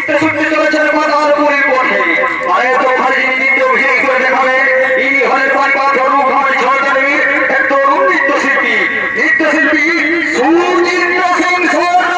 ছুটতে ছুটতে চলেছেন মাদারপুরের পথে। আর এত খালি নৃত্য ভিড় করে দেখাবে ইনি হলেন পারিবারিক অনুভূতি সরকারি এক তরুণ নৃত্যশিল্পী সুচিত্র সিং স্বর্ণ।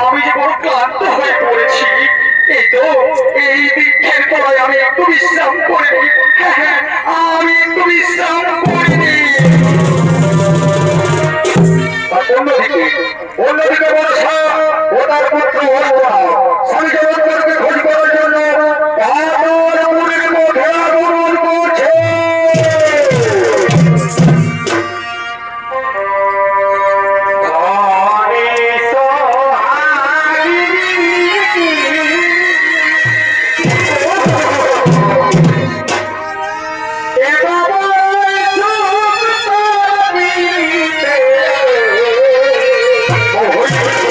আমি যে বড় ক্লান্ত হয়ে পড়েছি। এই তো এই দীক্ষের পরে আমি একটু বিশ্রাম করে নিই। আমি একটু বিশ্রাম করে নিই। অন্যদিকে বর্ষা ও তার পুত্র স্বামী জগৎকে খোঁজ করার জন্য পাতালপুরের মধ্যে আগমন করছে। Oh,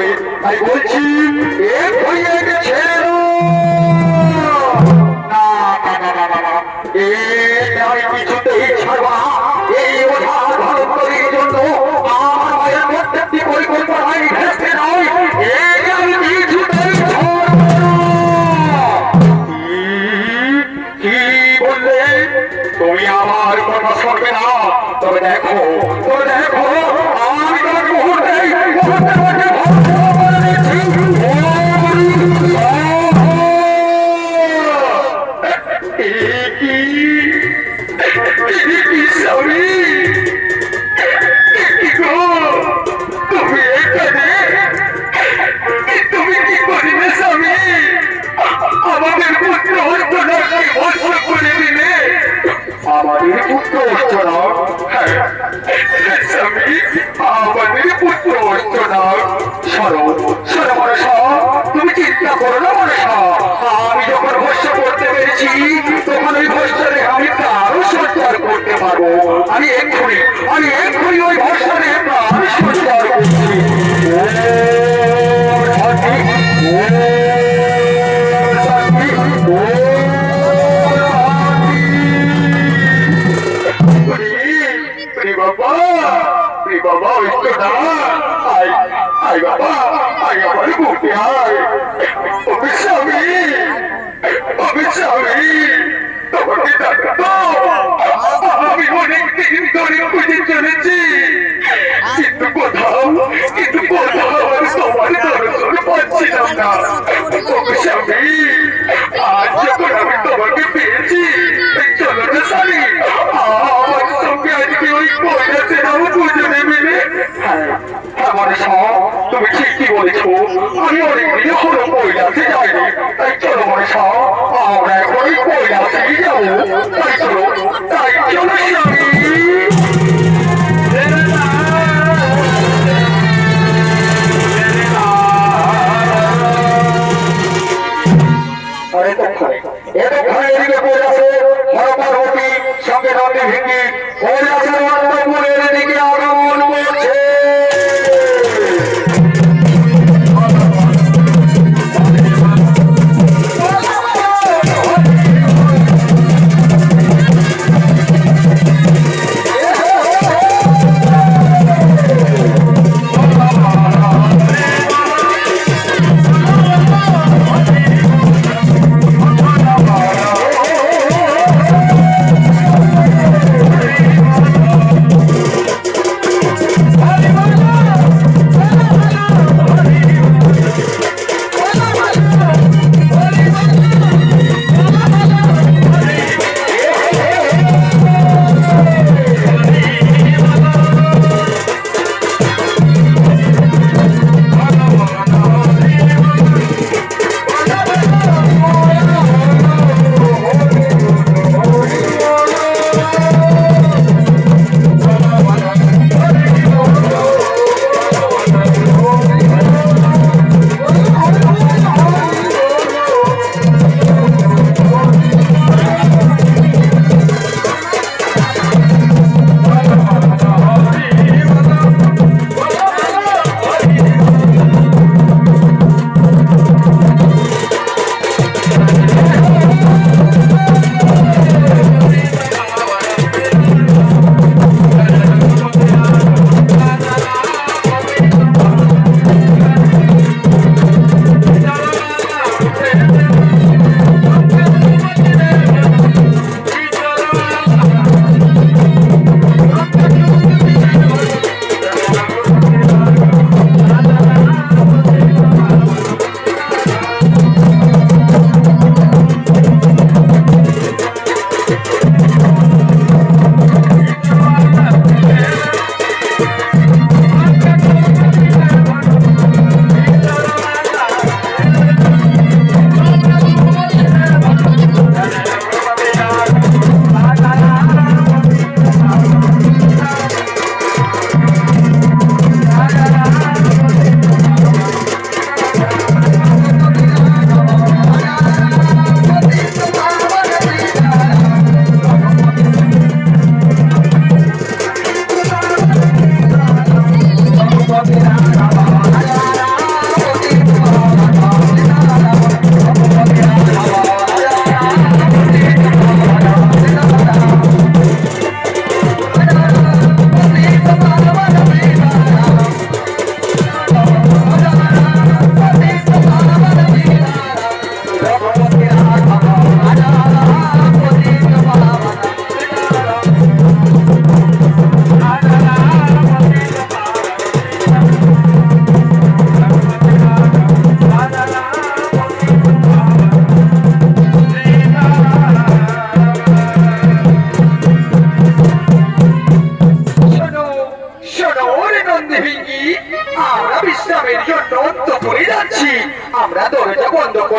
করবে, তাই বলছি এক্ষুনি একে ছেড়ে দাও। না না না না না না, একে আমি কিছুতেই ছাড়ব না। এই ওঝা ভারতের জন্য আমার মায়ের প্রত্যেকটি পরিকল্পনায় ভেস্তে নয়, একে আমি কিছুতেই ছাড়ব না। কি বললে? তুমি আমার কথা শুনবে না? তবে দেখো, তবে দেখো, আমি তোমার মুহূর্তেই মুহূর্তের মধ্যে ধ্বংস করে দিচ্ছি। স্বামী, তুমি এখানে? তুমি কি করবে স্বামী? আমাদের পুত্র অর্চনাকে বর্ষ করে দিলে। আমাদের পুত্র অর্চনা? স্বামী, আমাদের পুত্র অর্চনা। শোনো শোনো মনসা, তুমি চিন্তা করো না মনসা। আমি যখন ভস্য করতে পেরেছি, তখন ওই ভস্যরে আমি প্রাণ সঞ্চার করতে পারবো। আমি এক্ষুনি ওই ভস্যরে প্রাণ সঞ্চার করছি। বাবা একটু না, আই বাবা, আই আমার বুকে আয়। অবিস্বামী, অবিস্বামী, তোমাকে ডাকতো। আমি অনেক দিন ধরে খুঁজে চলেছি, কিন্তু কোথাও আমি তোমার দর্শন পাচ্ছিলাম না। অবিস্বামী, আজ যখন আমি তোমাকে পেয়েছি, চলো না স্বামী, আমার সঙ্গে আজকে ওই কৈলাসেরাও দুজনে মিলে। তুমি ঠিকই বলেছো, আমি অনেকদিন হলো কৈলাসে যাইনি। তাই চলো মনসা, আমরা এখন ওই কৈলাসেই যাবো। তাই চলো স্বামী। এতক্ষণে এদিকে কৈলাসে হরপার্বতী সঙ্গে নদী ভেঙে কৈলাসের অন্তপুরের দিকে আগমন করছে।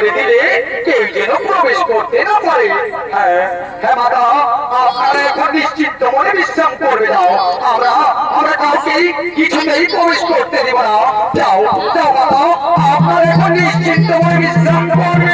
করে দিলে কেউ যেন প্রবেশ করতে না পারে। হ্যাঁ হ্যাঁ মাতা, আপনারা এখন নিশ্চিন্ত মনে বিশ্রাম করবে। যাও, আমরা আমরা কাউকে কিছুতেই প্রবেশ করতে দেব না। যাও যাও মাতা, আপনারা এখন নিশ্চিন্ত মনে বিশ্রাম করবে।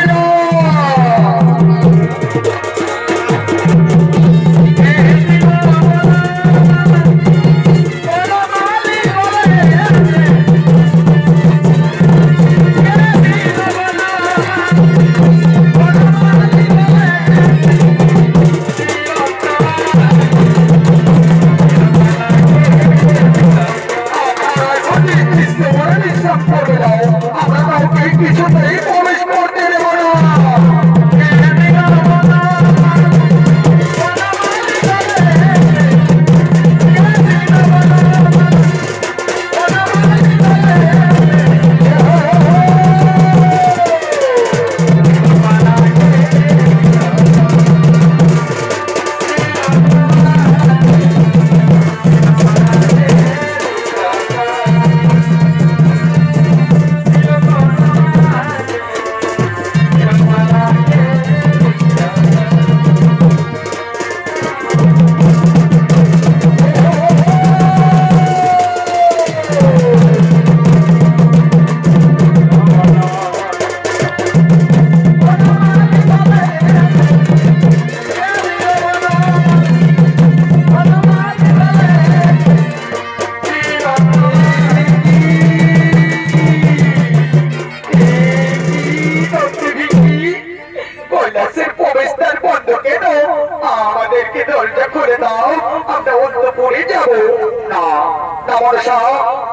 যাও। আমরা কাউকে কিছুতেই প্রবেশ করতে দেব না। কৈলাসের প্রবেশদ্বার বন্ধ কেন? আমাদেরকে দরজা খুলে দাও, আমরা অন্তঃপুরে যাব। না না মনসা,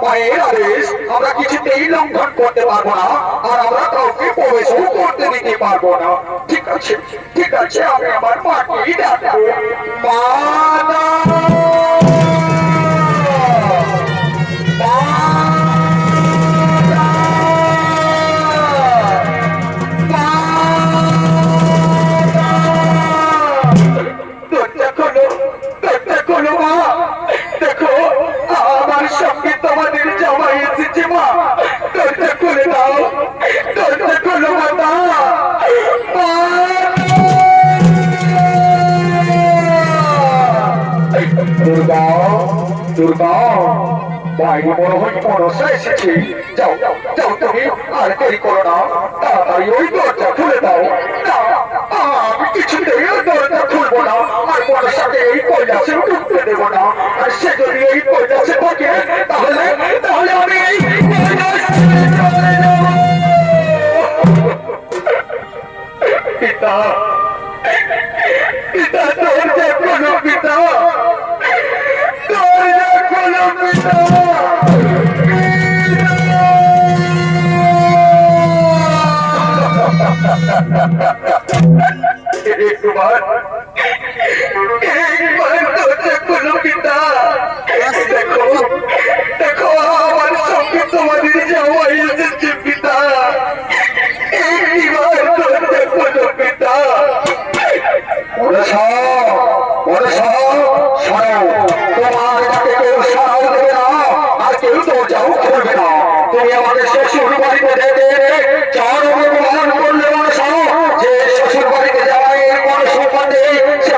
মায়ের আদেশ আমরা কিছুতেই লঙ্ঘন করতে পারবো না, আর আমরা কাউকে প্রবেশও করতে দিতে পারবো না। ঠিক আছে ঠিক আছে, আমি আমার মাকেই ডাকবো। মা দেখো, আমার সঙ্গে তোমাদের জামাই এসেছে। মা, দরজা খুলে দাও, দরজা খুলো মাতা। দুর্গা দুর্গা, বাইরে মনে হয় মনসা এসেছে। যাও যাও, তুমি আর দেরি করো না, তাড়াতাড়ি ওই দরজা খুলে দাও। না, আমি কিছুতেই ওই দরজা খুলবো না, আর মনসাকে এই কৈলাসে ঢুকতে দেবো না। আর সে যদি এই কৈলাসে থাকে, তাহলে তাহলে আমি এই কৈলাস ছেড়ে চলে যাবো। পিতা পিতা, দরজা খোলো পিতা, দরজা খোলো পিতা। একবার দরজা খোলো পিতা। দেখো দেখো, আমার সঙ্গে তোমাদের জামাই এসেছে পিতা। একবার দরজা খোলো পিতা। তোমার কাছে কেউ সাড়াও দেবে না, আর কেউ দরজাও খুলবে না। তুমি আমাদের শ্বশুর বাড়িতে যেতে চার অপমান করলে মনসা, যে শ্বশুর বাড়িতে যাওয়ার কোনো সম্মান নেই, সে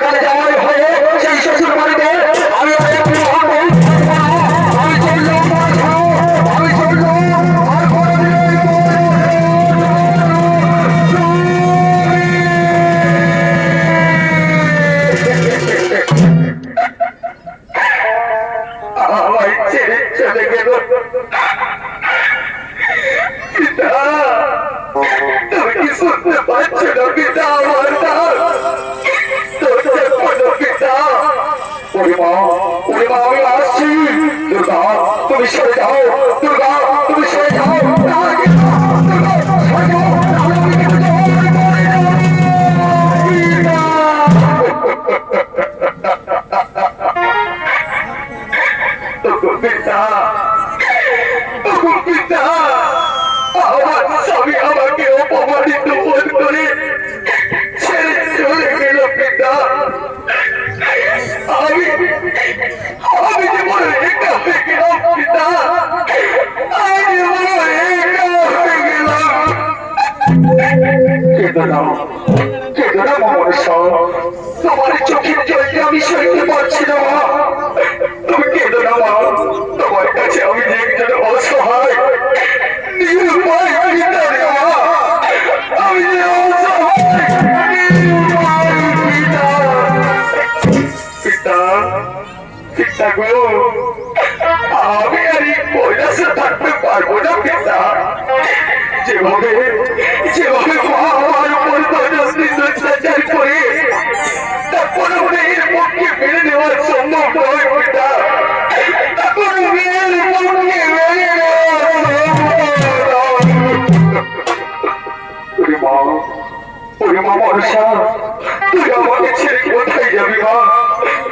কেঁদো না মা মনসা, তোমার চোখের জলটা আমি সইতে পারছি না মা। তুমি কেঁদো না মা, তোমার কাছে আমি যে একজন অসহায় নিরুপায় পিতা রে মা। আমি যে অসহায় নিরুপায় পিতা। পিতা পিতা গো, আমি আর এই কৈলাসে থাকতে পারবো না পিতা। যেভাবে মা আমার উপর অত্যাচার করে তারপর মেয়ের পক্ষে মেনে নেওয়ার সম্ভব নয় পিতা। তারপর মেয়ের পক্ষে মেনে মা মনসা, তুই আমাকে ছেড়ে কোথায় যাবি মা?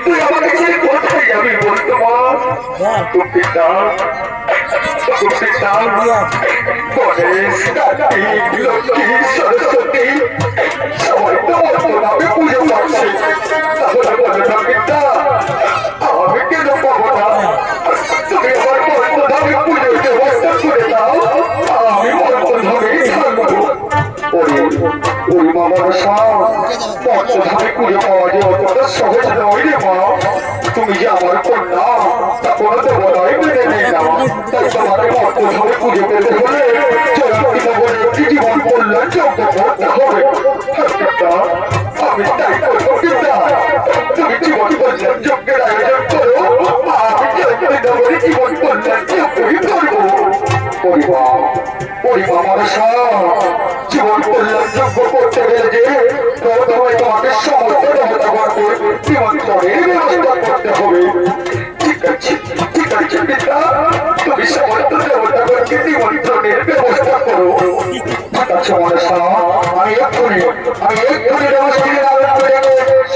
তুই আমাকে ছেড়ে কোথায় যাবি বলতো মা? পিতা গণেশ, কার্তিক, লক্ষ্মী, সরস্বতী সবাই তো অর্থভাবে পুজো পাচ্ছে। তাহলে বলে না পিতা, আমি কেন পাবো না? তুমি আমার অর্থভাবে পুজোর ব্যবস্থা করে দাও, আমি অর্থভাবেই থাকবো। ওই বাবার অর্থভাবে পুজো পাওয়া যে অতটা সহজ নয় রে মা। তুমি যে আমার কন্যা তা কোনো দেবতাই মেনে নেই না। তাই তোমাকে অর্থভাবে পুজো পেতে হলে একটি জীবন কল্যাণ যজ্ঞ করতে হবে। আমি তাই করবো পিতা, তুমি জীবন কল্যাণ যজ্ঞের আয়োজন করো, আমি জয়নগরে জীবন কল্যাণ যজ্ঞই করবো। জীবন কল্যাণ যজ্ঞ করতে গেলে যে প্রথমে তোমাকে সমস্ত দেবতাগণকে নিমন্ত্রণের ব্যবস্থা করতে হবে। ঠিক আছে পিতা, তুমি সমস্ত দেবতাগণকে নিমন্ত্রণের ব্যবস্থা করো। ঠিক আছে মনসা, আমি এক্ষুনি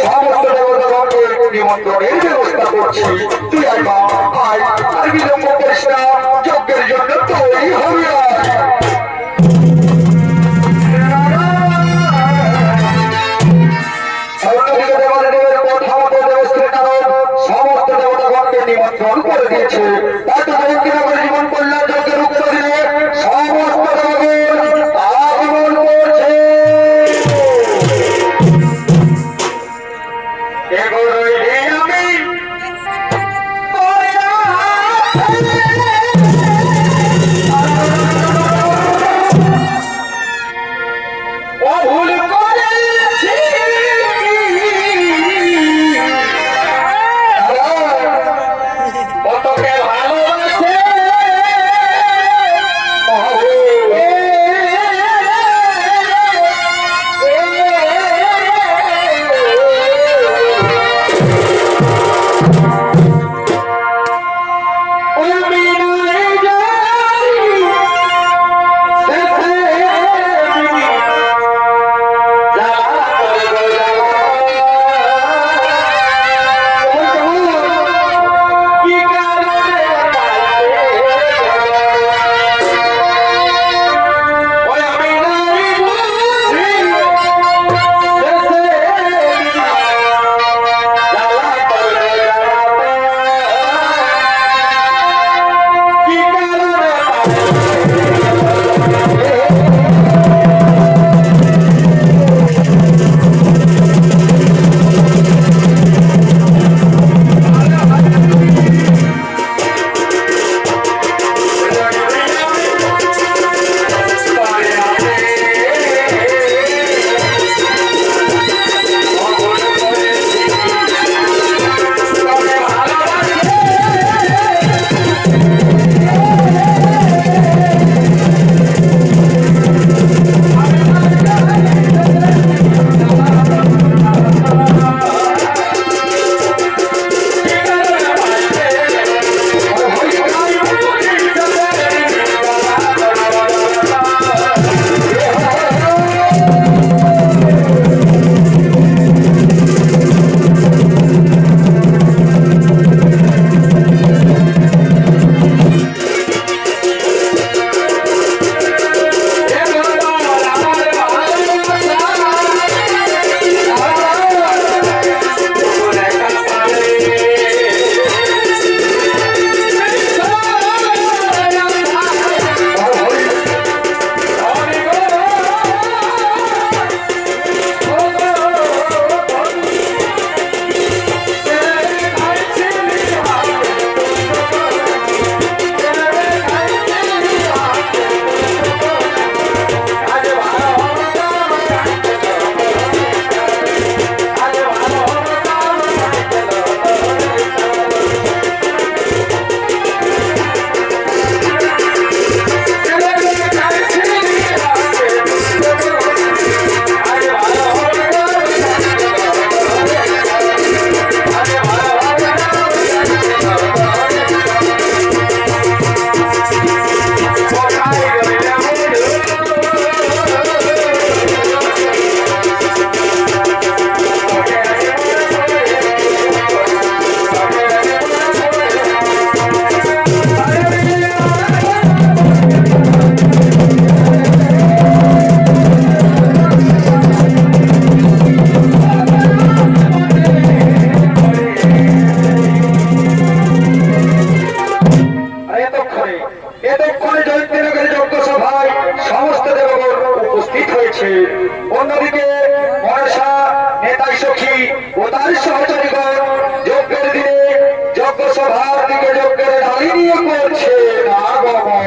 সমস্ত দেবতাগণকে নিমন্ত্রণের ব্যবস্থা করছি। তুই আয় মা, আয়, আর বিলম্ব করিস না, যজ্ঞের জন্য তৈরি হবে। সমস্ত দেবতাগণকে নিমন্ত্রণ করে দিয়েছে। তাই তো জীবন কল্যাণ যজ্ঞের উত্তর দিলে সমস্ত দেবগণ আগমন করছে। এগুলোই আমি ভুল করেছি। কতকে ভালোবাসে সখী ও তার সহচরীগণ যজ্ঞের দিনে যজ্ঞ সভার দিকে যজ্ঞের ডালি নিয়ে করছে আগমন।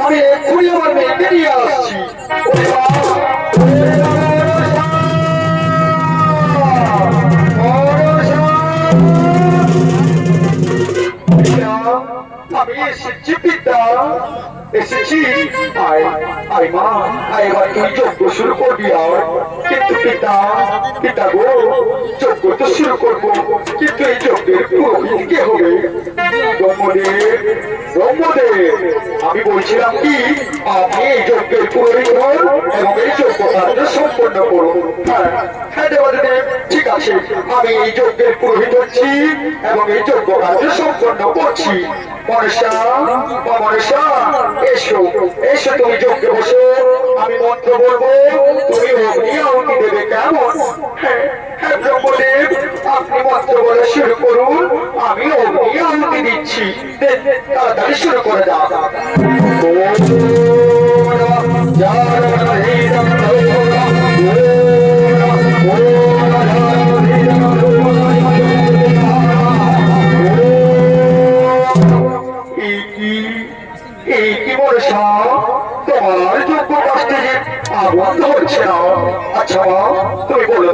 আমি এক্ষুনি আমার মেয়েকে নিয়ে আসছি। আমি এসেছি পিতা, এসেছি। আয় আয় মা, আয় এবার তুই যজ্ঞ শুরু করবি। আর কিন্তু পিতা, পিতা গো, যজ্ঞ তো শুরু করবো, কিন্তু এই যজ্ঞের পুরোহিত কে হবে? ব্রহ্মদেব, ব্রহ্মদেব, আমি বলছিলাম কি আপনি এই যজ্ঞের পুরোহিত হন এবং এই যজ্ঞ কার্য সম্পন্ন করুন। হ্যাঁ হ্যাঁ দেবাদেব, ঠিক আছে, আমি এই যজ্ঞের পুরোহিত হচ্ছি এবং এই যজ্ঞ কার্য সম্পন্ন করছি। মনসা, মনসা, এসো এসো, তুমি যজ্ঞে বসো, আমি মন্ত্র বলবো, তুমি অগ্নি আহুতি দেবে, কেমন? হ্যাঁ হ্যাঁ ব্রহ্মদেব, আপনি মন্ত্র বলে শুরু করুন, আমি অগ্নি আহুতি দিচ্ছি। তাড়াতাড়ি শুরু করে দাও। তোমার যোগ্য কাজটি আগুন ধরছে না। আচ্ছা মা, তুমি বলো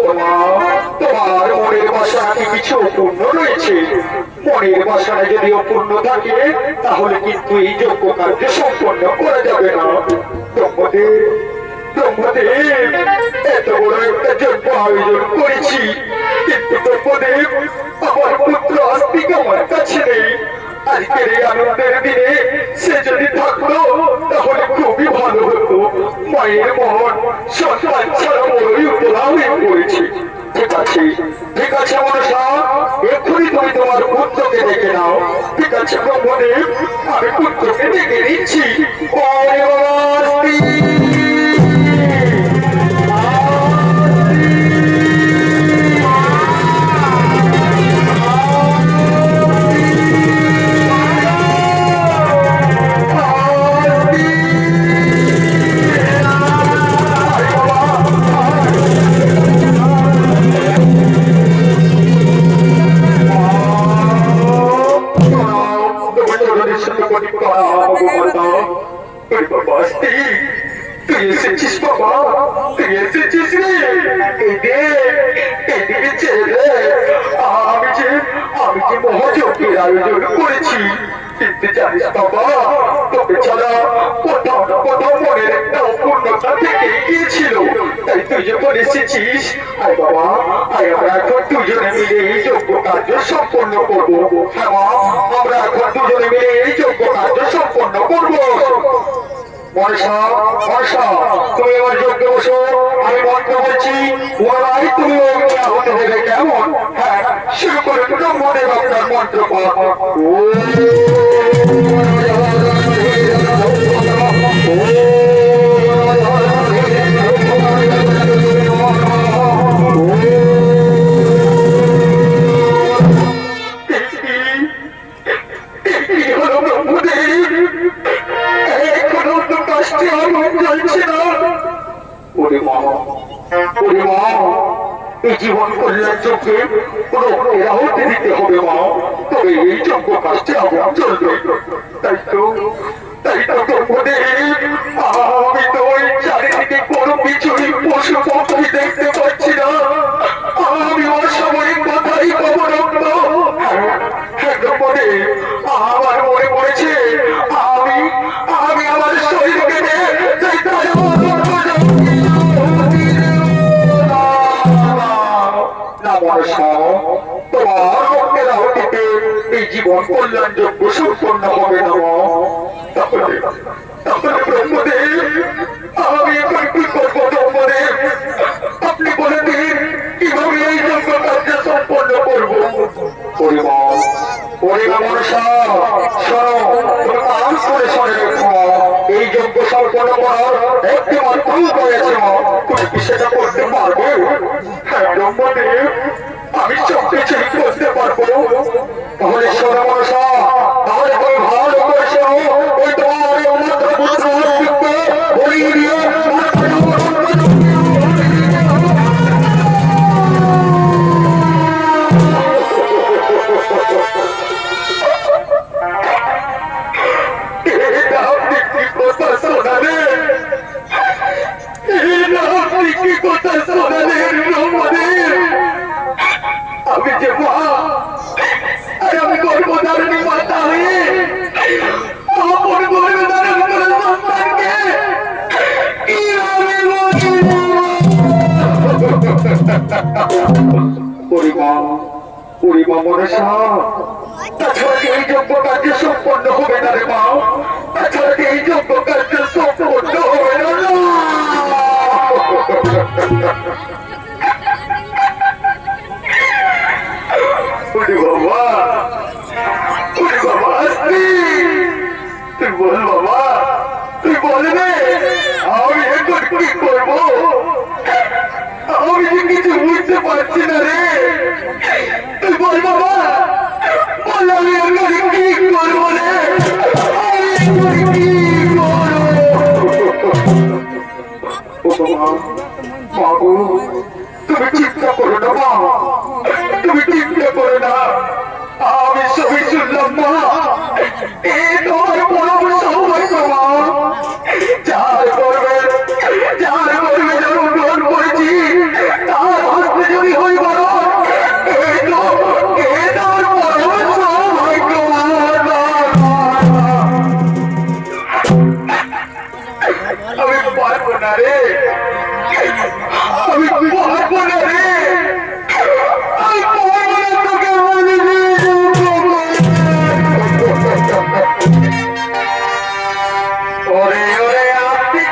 তোমার মনের বাসনা কি কিছু অপূর্ণ রয়েছে? মনের বাসনা যদি অপূর্ণ থাকে তাহলে কিন্তু এই যোগ্য কার্য সম্পন্ন করা যাবে না। ব্রহ্মদেব, ব্রহ্মদেব, এত বড় একটা যজ্ঞ আয়োজন করেছি, কিন্তু ব্রহ্মদেব আমার পুত্র আস্তিক আমার কাছে নেই। আজকের এই আনন্দের দিনে সে যদি থাকতো তাহলে খুবই ভালো হতো। মায়ের মন সন্তান ছাড়া বড়ই উতলা হয়ে পড়েছে। ঠিক আছে ঠিক আছে মনসা, এক্ষুনি তুমি তোমার পুত্রকে ডেকে নাও। ঠিক আছে ব্রহ্মদেব, আমি পুত্রকে ডেকে নিচ্ছি। ওরে বাবা তুই এসেছিস বাবা, তুই এসেছিস রে। এদিকে ছেড়ে আমি যে মহাযজ্ঞের আয়োজন করেছি, কিন্তু জানিস বাবা, তোকে ছাড়া কোথাও না কোথাও মনের একটা অপূর্ণতা থেকে গিয়েছিল। তাই তুই যখন এসেছিস, আয় বাবা আয়, আমরা এখন দুজনে মিলে এই যজ্ঞ কার্য সম্পন্ন করবো। হ্যাঁ আমরা এখন দুজনে মিলে এই যজ্ঞ কার্য সম্পন্ন করবো। মনসা মনসা, তুমি এবার যজ্ঞে বসো, আমি মন্ত্র বলছি, ওরাই তুমি ওকে আহত দেবে। কেমন? হ্যাঁ, শুরু করে ব্রহ্মদেব আপনার মন্ত্র পাঠ। এই জীবন কল্যাণ যজ্ঞে কোনো আহুতি দিতে হবে মা, তবে এই যজ্ঞ কাজটি আগুন চলবে। তাই তো ব্রহ্মদেব, আমি তো ওই চারিদিকে কোনো কিছুই পশু পক্ষী দেখতে পাচ্ছি না। আমি অসাময়িক কথাই খবর রাখবো। হ্যাঁ ব্রহ্মদেব, আমার মনে পড়েছে আমি আমার শরীরকে তোমার রক্তের আহুতিতে এই জীবন কল্যাণ যজ্ঞ সম্পন্ন হবে না। তাহলে ব্রহ্মদেব, আমি এখন কি করবো ব্রহ্মদেব? আপনি বলে দিন কিভাবে এই যজ্ঞ কার্য সম্পন্ন করবো। এই যজ্ঞ সম্পন্ন করার একটি মাত্র উপায় আছে মা, তুমি কি সেটা করতে পারবে? হ্যাঁ ব্রহ্মদেব, আমি সব কিছুই করতে পারবো। তাহলে শোনো মনসা, তাহলে তুমি ভালো করে শোনো, ওই তোমার অন্যত্র পুত্র অস্তিত্বে বলিয়ে দিয়ে আমি যে মা, আমি গর্ভধারণী মাতা হয়ে অপর গর্ভধারণ করে সন্তানকে পরিমা মনসা, তাছাড়া এই যজ্ঞ কার্য সম্পন্ন হবে না রে মা, তাছাড়া এই যজ্ঞ কার্য সম্পন্ন হবে না। বাবা তুই বল বাবা, তুই বলবে আমি এখন কি করবো? আমি যে কিছু বুঝতে পারছি না রে, তুই বল বাবা, বল আমি এখন কি করবো রে? তুমি চিন্তা করো না মা, তুমি চিন্তা করো না, আমি সবই শুনলাম মা। এই তোমার পরম সৌভাগ্য মা, যার করবে যখন গ্রহণ করেছি তার হস্তে যদি হই বড়, তোমার পরম সৌভাগ্য মা। আমি পারবো না রে, আমি পারবো না রে, আমি পারবো না তোকে বলে ওরে ওরে আপনি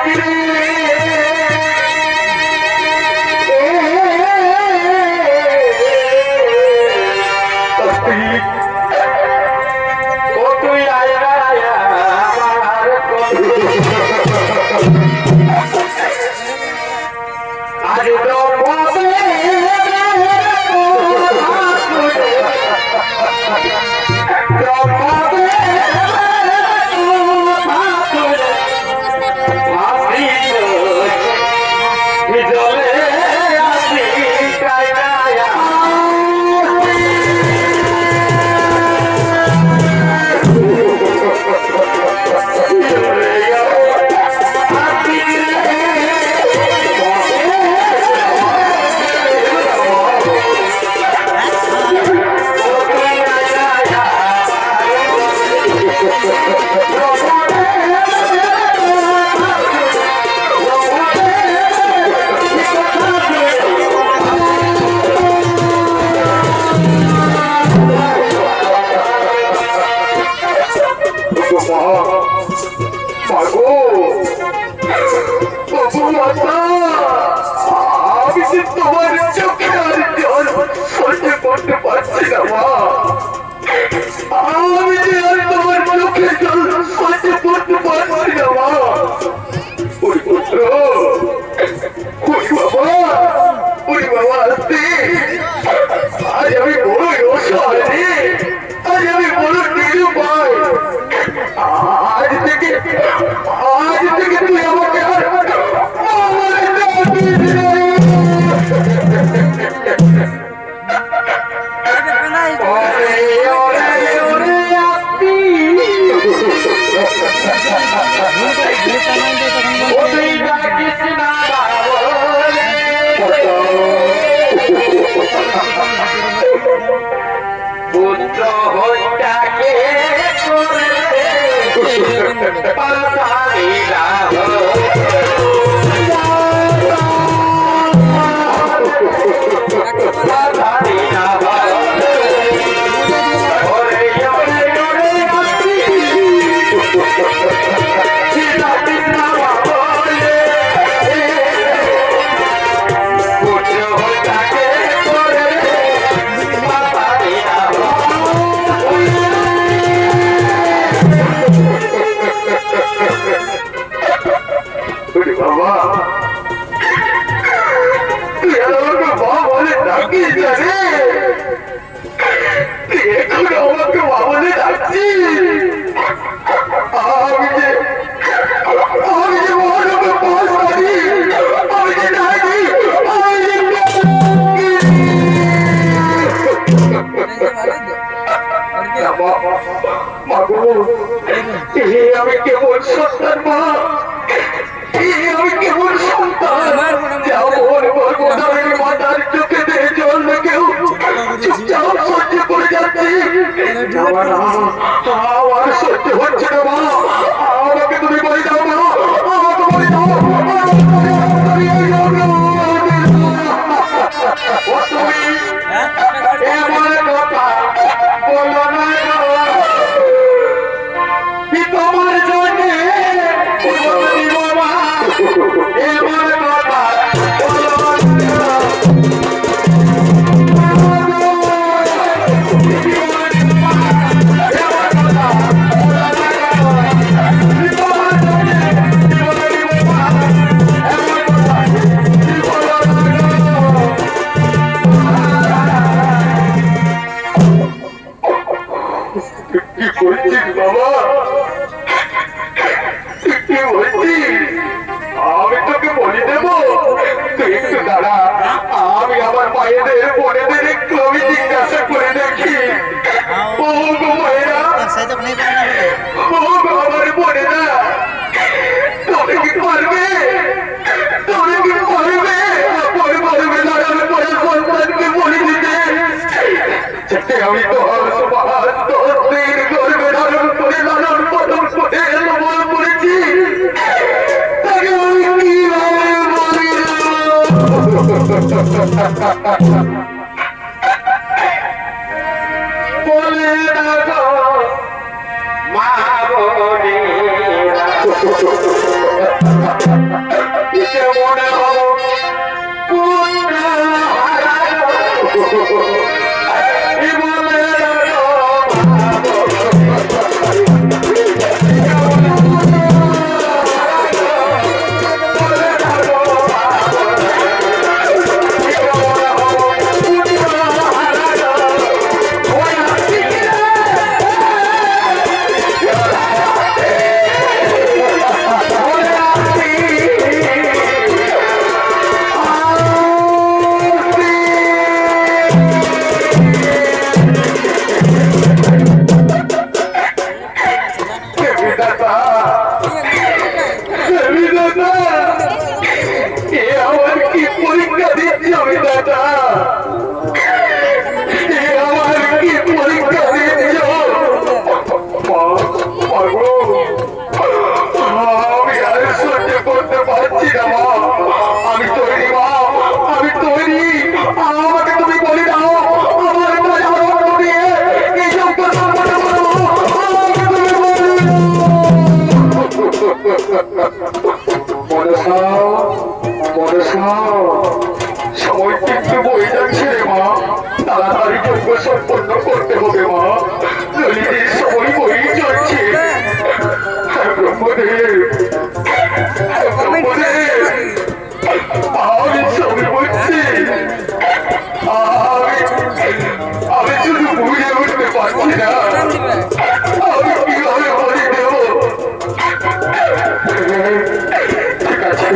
মাতা, আমি যে তোমার চোখে আর জল সহ্য করতে পারছি না মা। আমি যে আর তোমার চোখে জল সহ্য করতে পারছি না মা। ওই পুত্র, ওই বাবা, ওই বাবা আসতে, আজ আমি বড়ই অসহায়, আজ আমি বড় নিরুপায়। আজ থেকে তুই আমাকে আর পুত্র হইটাকে আমি কেবল সন্তান মা, আমি কেবল সন্তান। মাতার চোখে দিয়ে জল কেউ চুপচাপ সহ্য করে যাচ্ছি। আমার সহ্য হচ্ছে না মা, আমাকে তুমি বলে দাও মা, আমাকে বলে দাও। তুমি এমন কথা বলো না, তোমার জন্য এমন কথা কি করছিস বাবা? কি বলছিস? আমি তোকে বলে দেবো, তুই একটু দাঁড়া। আমি আমার মায়েদের বোনেদের একটু আমি জিজ্ঞাসা করে দেখি। ও গো মায়েরা, ও গো আমার বোনেরা, তোকে কি পারবে? তোকে কি পারবে? পারবে দাঁড়ানো পরে সন্তানকে বলে দিতে? আমি তো গর্বে ধারণ করে লালন পালন করে সবল করেছি, তাকে আমি কিভাবে বলি? বলে রাখো মা বোনেরা, মনে হবো পুত্র হারানো। মনসা মনসা সময় কিন্তু বয়ে যাচ্ছে রে মা, তাড়াতাড়ি যজ্ঞ সম্পন্ন করতে হবে মা, ললিতের সময় বয়েই যাচ্ছে। হ্যাঁ ব্রহ্মদেব, হ্যাঁ ব্রহ্মদেব, আমি সবই বলছি, আমি শুধু বুঝে উঠতে পারছি না আমি কিভাবে বলি দেব। ঠিক আছে,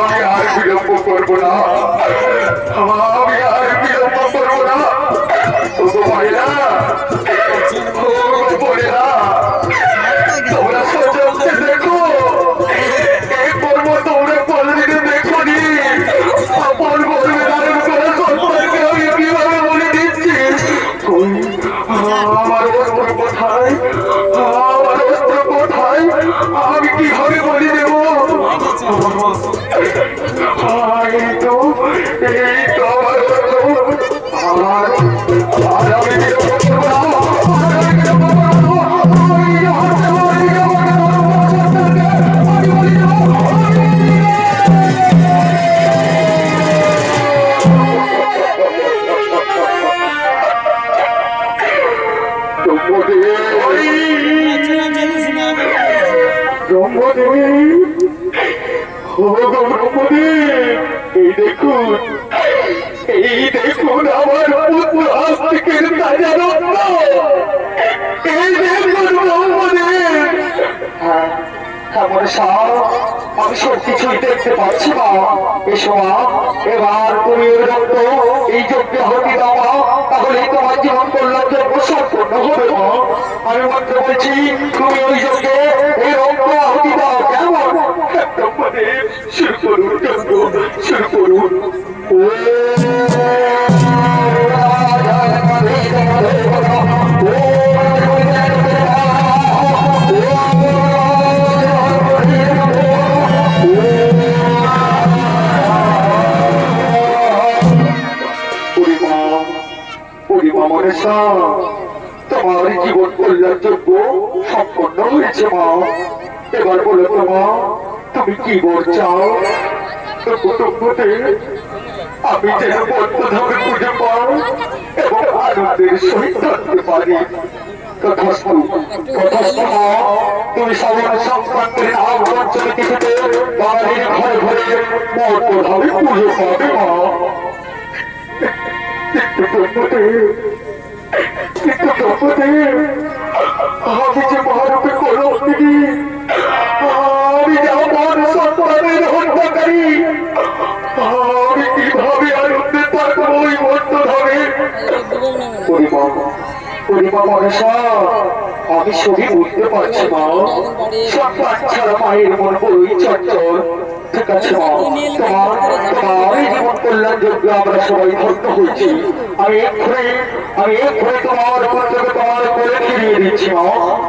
আমি আর বিলম্ব করবো না, আমি আর বিলম্ব করবো না। ভাইরা বোনেরা, তোমরা সচক্ষে দেখো এই পর্ব, তোমরা কোনদিনে দেখো নি। আপন পরিবারের করে সন্তানকে আমি কিভাবে বলে দিচ্ছি। আমার অস্ত্র কোথায়, আমার অস্ত্র কোথায়, আমি কিভাবে বলে দেবো। এই তো আমার অস্ত্র, আর আমি বিলম্ব করবো না, এই দেখুন আমার পুত্র আস্তিকের তাজা রত্ন, এই দেখুন ব্রহ্মদেব। হ্যাঁ মনসা, আমি সব কিছুই দেখতে পাচ্ছি মা। এসো মা, এবার তুমি ওই রক্ত এই যজ্ঞে হতে দাও মা, তাহলে তোমার জীবন কল্যাণ যজ্ঞ সম্পূর্ণ হবে মা। আমি মাত্র বলছি তুমি ওই যজ্ঞে এই রক্ত আহুতি দাও, কেমন? ব্রহ্মদেব, শুরু করুন যজ্ঞ, শুরু করুন। মনসা, তোমার জীবন কল্যাণ যজ্ঞ সম্পন্ন হয়েছে মা। এবার বলে মা, তুমি কি বল চাও? আমি যেন বদ্ধভাবে পুজো পাও এবং আনন্দের সহিত থাকতে পারি। তথাস্তু তথাস্তু মা, তুমি শ্রাবণ সংক্রান্তির আহ্বান চলে কিছুতে বাঙালির ঘরে ঘরে বদ্ধভাবে পুজো পাবে মা। আমি যে মহারূপে কলঙ্কিনী, আমি যে আমার সন্তানের হত্যাকারী, আমি কিভাবে আনন্দে থাকবো ওই বদ্ধভাবে। মনসা, আমি সবই বুঝতে পারছি মা, সন্তান ছাড়া মায়ের মন বড়ই চঞ্চল। ঠিক আছে মা, তোমার জীবন কল্যাণ যোগ্য আমরা সবাই ধন্য হয়েছি। আমি এক্ষুনি তোমার পুত্রকে তোমার কোলে ফিরিয়ে দিচ্ছি মা,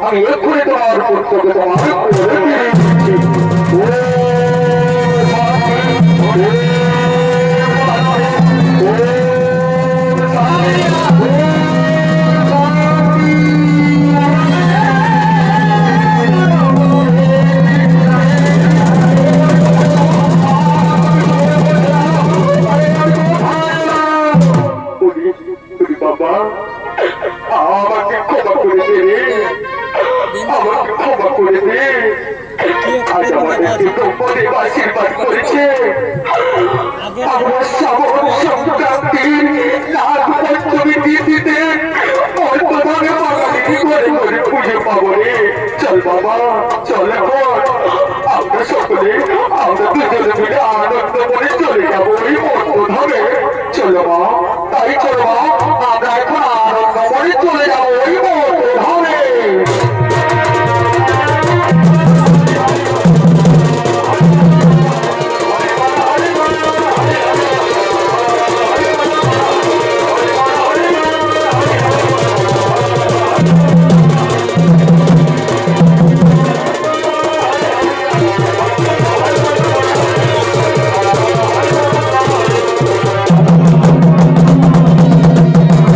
আমি এক্ষুনি তোমার পুত্রকে তোমার কোলে ফিরিয়ে দিচ্ছি। আমাকে ক্ষমা করে দে, আমাকে ক্ষমা করে দে। আজ আমাদেরকে ব্রহ্মদেব আশীর্বাদ করেছে, আমরা শ্রাবণ সংক্রান্তির নাগ পঞ্চমী তিথিতে অল্পভাবে বাঙালি করে করে পুজো পাবো রে। চল বাবা, চল এখন আমরা সকলে, আমরা দুজনে মিলে আনন্দ করে চলে যাবো ওই অল্পভাবে। চলো মা, তাই চলো মা।